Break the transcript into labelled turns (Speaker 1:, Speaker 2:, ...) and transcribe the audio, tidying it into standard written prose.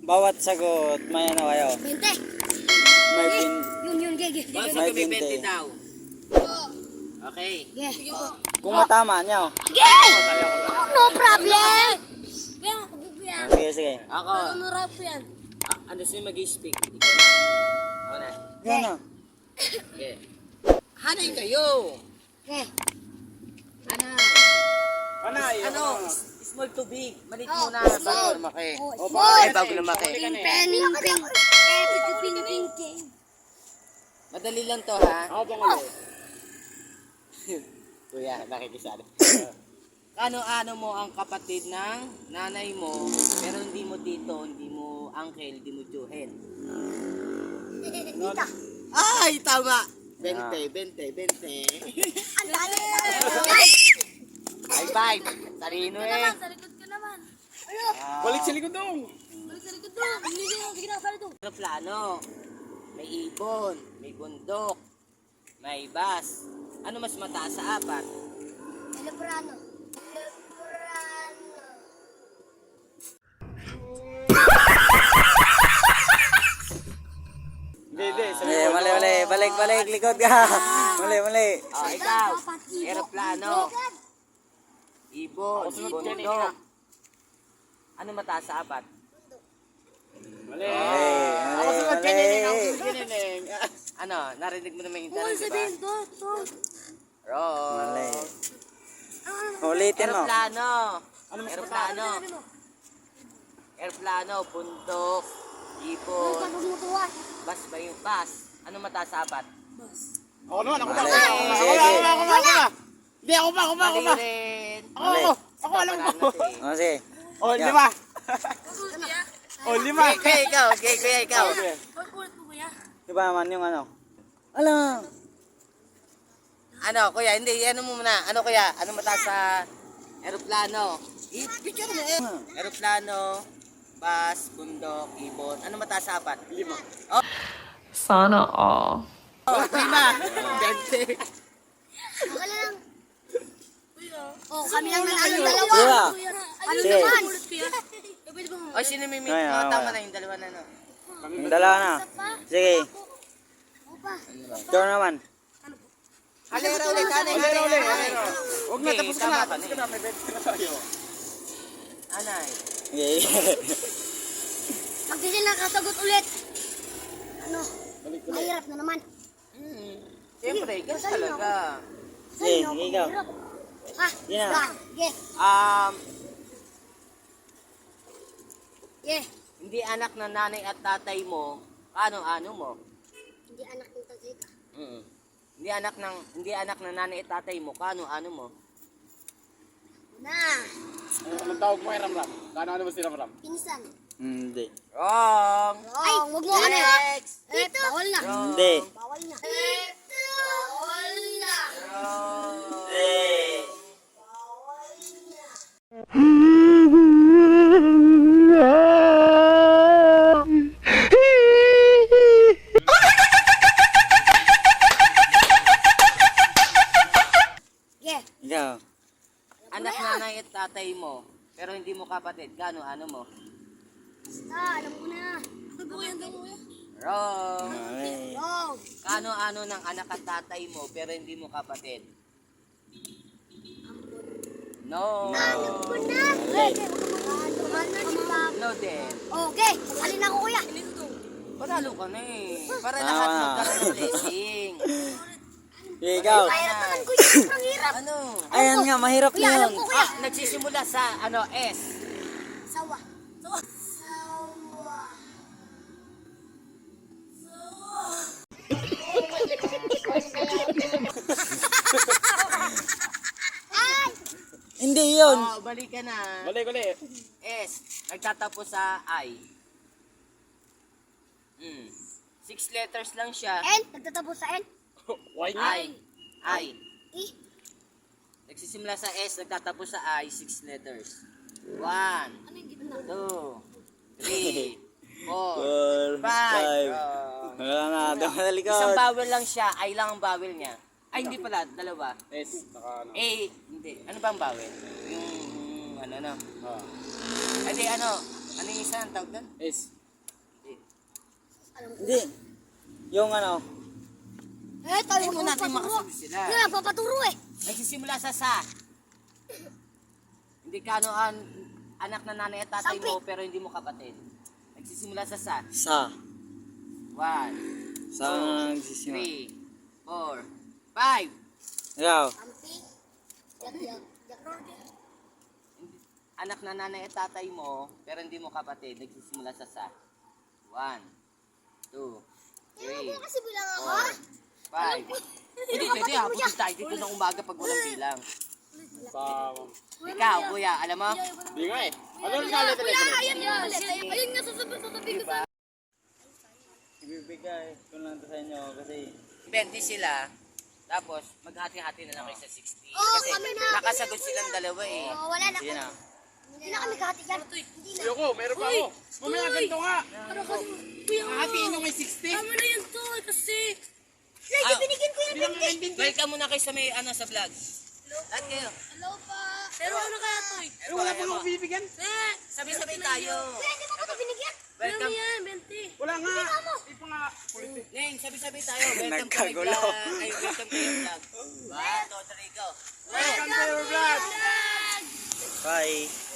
Speaker 1: Bawat sagot, may ano kayo?
Speaker 2: 20.
Speaker 1: May bin...
Speaker 2: Yun, gege.
Speaker 3: Basta
Speaker 1: May
Speaker 3: kami
Speaker 1: 20.
Speaker 3: 20 daw. Okay.
Speaker 2: Sige po.
Speaker 1: Kung matama nyo.
Speaker 2: No problem.
Speaker 1: Sige, sige.
Speaker 3: Ako.
Speaker 2: Ano rap yan?
Speaker 3: Ano sino mag-speak? Ikaw na. Ako na.
Speaker 1: Yan na.
Speaker 3: Okay. Hanay kayo.
Speaker 2: Okay.
Speaker 3: Ano? Small to big. Malit
Speaker 2: Oh,
Speaker 3: muna.
Speaker 2: small.
Speaker 3: Bago lumaki.
Speaker 2: Oh, small.
Speaker 3: Bago lumaki.
Speaker 2: Ping.
Speaker 3: Madali lang to ha. Ako pang ulit. Kuya, nakikisali. Ano mo ang kapatid ng nanay mo, pero hindi mo tito, hindi mo uncle, hindi mo juhen.
Speaker 2: Dita.
Speaker 3: Ay, tama! 20.
Speaker 2: Ang dali.
Speaker 3: High five! Sarino eh.
Speaker 2: Sa likod ka naman.
Speaker 4: Balik sa likod dong.
Speaker 2: Balik sa likod doon. Sige na, sa likod.
Speaker 3: Aeroplano. May ibon, may bundok, may bus. Ano mas mataas sa apat?
Speaker 2: Elebrano.
Speaker 4: Hindi.
Speaker 1: Mali. Balik. Likod ka. Mali.
Speaker 3: Oh, ikaw. Aeroplano. Ibon, bundok. Ano mataas sa apat?
Speaker 4: Mali.
Speaker 3: Ano, narinig mo naman yung
Speaker 2: Oo,
Speaker 3: tanong,
Speaker 2: sabihin
Speaker 3: diba?
Speaker 2: to.
Speaker 3: Wrong.
Speaker 1: Mali. Ulitin mo.
Speaker 3: Aeroplano. Aeroplano. Aeroplano, bundok, ibon,
Speaker 2: Tapos mo tuwa.
Speaker 3: bus ba yung bus? Ano mataas sa apat?
Speaker 4: Ako naman.
Speaker 1: Mali.
Speaker 4: Hindi, ako pa.
Speaker 3: Mali rin.
Speaker 4: Ako, alam ko.
Speaker 1: O, sige.
Speaker 4: Oh,
Speaker 1: Yeah.
Speaker 4: 5. Oh, 5.
Speaker 3: Kuya, ikaw. Kuya, ikaw.
Speaker 2: Ulit mo kuya.
Speaker 1: Diba naman yung ano? Alam.
Speaker 3: Ano, kuya, hindi, ano mo muna. Ano, kuya? Ano mataas sa aeroplano? Picture mo eh. Aeroplano, bus, bundok, ibon. Ano mataas sa apat?
Speaker 4: 5.
Speaker 5: Sana all.
Speaker 3: Oh, 5. 20.
Speaker 2: Okay lang. Oh, kami lang nanalo dalawa.
Speaker 1: Diba?
Speaker 2: Ano
Speaker 1: Sige.
Speaker 2: naman?
Speaker 3: O, sino may
Speaker 1: Ay,
Speaker 3: mga tama
Speaker 1: okay.
Speaker 3: na yung dalawa na, no?
Speaker 1: Yung dalawa na. Sige.
Speaker 2: Opa.
Speaker 1: Ikaw naman.
Speaker 3: Halera ulit, anay.
Speaker 4: Huwag na, tapos ka na.
Speaker 3: Tama ka na.
Speaker 4: May 20 na tayo.
Speaker 3: Anay.
Speaker 1: Okay.
Speaker 2: Pag di sila nakasagot ulit. Ano? Mahirap na naman.
Speaker 3: Siyempre, gas talaga.
Speaker 1: Sige, ikaw.
Speaker 2: Ha?
Speaker 1: Sige na.
Speaker 2: Yeah. Yeah.
Speaker 3: Hindi anak ng nanay at tatay mo, ano mo?
Speaker 2: Hindi anak ng tatay ka.
Speaker 3: Hindi anak ng nanay at tatay mo, ano mo?
Speaker 2: Na.
Speaker 4: Anong tawag mo kay Ramram? Ano ba si Ramram?
Speaker 2: Pinsan.
Speaker 1: Hindi.
Speaker 3: Wrong!
Speaker 2: Ay, wag mo ano.
Speaker 3: Next!
Speaker 2: Bawal na.
Speaker 1: Hindi.
Speaker 2: Bawal na. Bawal na. Yeah.
Speaker 1: Ikaw.
Speaker 3: Anak nanay at tatay mo, pero hindi mo kapatid, ano mo?
Speaker 2: Alam ko na. Kuya.
Speaker 3: Wrong!
Speaker 1: Mali.
Speaker 2: Oh.
Speaker 3: Ano ng anak at tatay mo, pero hindi mo kapatid? No!
Speaker 2: Alam ko na.
Speaker 3: No din.
Speaker 2: Okay. Alin ako kuya.
Speaker 3: Panalo ka na eh. Para
Speaker 1: Tama
Speaker 3: lahat
Speaker 1: na.
Speaker 3: magkaroon ng blessing.
Speaker 1: Sige, ikaw.
Speaker 2: Mahirap naman kuya. Ang hirap.
Speaker 3: Ano?
Speaker 1: Ayan nga, mahirap
Speaker 2: Kuya,
Speaker 1: na
Speaker 2: alam
Speaker 1: yun.
Speaker 2: ko kuya.
Speaker 3: Nagsisimula sa S.
Speaker 2: Sawa. Ay!
Speaker 1: Hindi yun.
Speaker 3: Oh, balik ka na.
Speaker 4: Balik.
Speaker 3: S. Nagtatapos sa I. 6 letters lang siya.
Speaker 2: N. Nagtatapos sa N.
Speaker 4: Why not?
Speaker 3: I.
Speaker 2: E.
Speaker 3: Nagsisimula sa S, nagtatapos sa I, 6 letters. 1,
Speaker 2: Ano yung gitna?
Speaker 3: 2, 3, 4,
Speaker 1: 4,
Speaker 3: 5.
Speaker 1: 5. Wala na, damadali ka.
Speaker 3: Isang bawel lang siya, I lang ang bawel niya. Ay, hindi pala, dalawa.
Speaker 4: S. Naka ano.
Speaker 3: A, hindi. Ano ba ang bawel? Yung, ano.
Speaker 4: Ah.
Speaker 3: Hindi, ano, Ano yung isa ang tawag doon?
Speaker 4: S.
Speaker 1: Hindi. Yung ano.
Speaker 2: Tayo
Speaker 3: Hindi mo natin makasabi sila.
Speaker 2: Hindi nagpapaturo eh.
Speaker 3: Nagsisimula sa. Hindi ka ano anak na nanay at tatay mo pero hindi mo kapatid. Nagsisimula sa.
Speaker 1: Sa.
Speaker 3: 1,
Speaker 1: Sa nagsisimula.
Speaker 3: 3, 4, 5.
Speaker 1: Ikaw.
Speaker 2: Ampi. Jack Roger.
Speaker 3: Anak na nanay at tatay mo pero hindi mo kapatid. Nagsisimula sa. 1, 2,
Speaker 2: Hindi mo
Speaker 3: 3,
Speaker 2: kasi bilang ako.
Speaker 3: 4, 5. Hindi pwede ha. Pupunta tayo dito ng umaga pag walang bilang.
Speaker 4: Sa...
Speaker 3: Ikaw, kuya, alam mo?
Speaker 4: Di nga eh. Ano nga ulit ulit ulit?
Speaker 2: Ayun nga sasabihin ko sa...
Speaker 1: Ibibigay ko lang to sa inyo kasi
Speaker 3: 20 sila. Tapos, maghati-hati na lang kayo sa 60.
Speaker 2: Oo,
Speaker 3: Kasi
Speaker 2: kami na.
Speaker 3: nakasagot silang dalawa eh.
Speaker 2: Oh, wala na.
Speaker 1: yun na.
Speaker 2: Hindi na kami kahati dyan. Hindi na.
Speaker 4: Ayoko, meron pa ako. Mamaya ganito nga. Hahatiin nyo may 60.
Speaker 2: Tama na yun to kasi...
Speaker 3: Ah,
Speaker 2: Binigyan ko yung
Speaker 4: Bilang ng 20.
Speaker 3: welcome muna kayo sa may sa vlog. Lahat kayo.
Speaker 2: Hello pa. Pero ano kaya to eh?
Speaker 4: Eh, wala pa akong bibigyan.
Speaker 3: Sabay-sabay tayo.
Speaker 2: Hindi mo ko ito binigyan.
Speaker 3: Welcome.
Speaker 2: yan, 20.
Speaker 4: Wala nga. Di pa nga. Kulit eh.
Speaker 3: Neng, sabay-sabay tayo. Welcome to my
Speaker 1: Nagkagulo.
Speaker 3: vlog. Ay, welcome to your vlog. 1, 2, 3, go.
Speaker 4: Welcome to your vlog.
Speaker 1: Bye.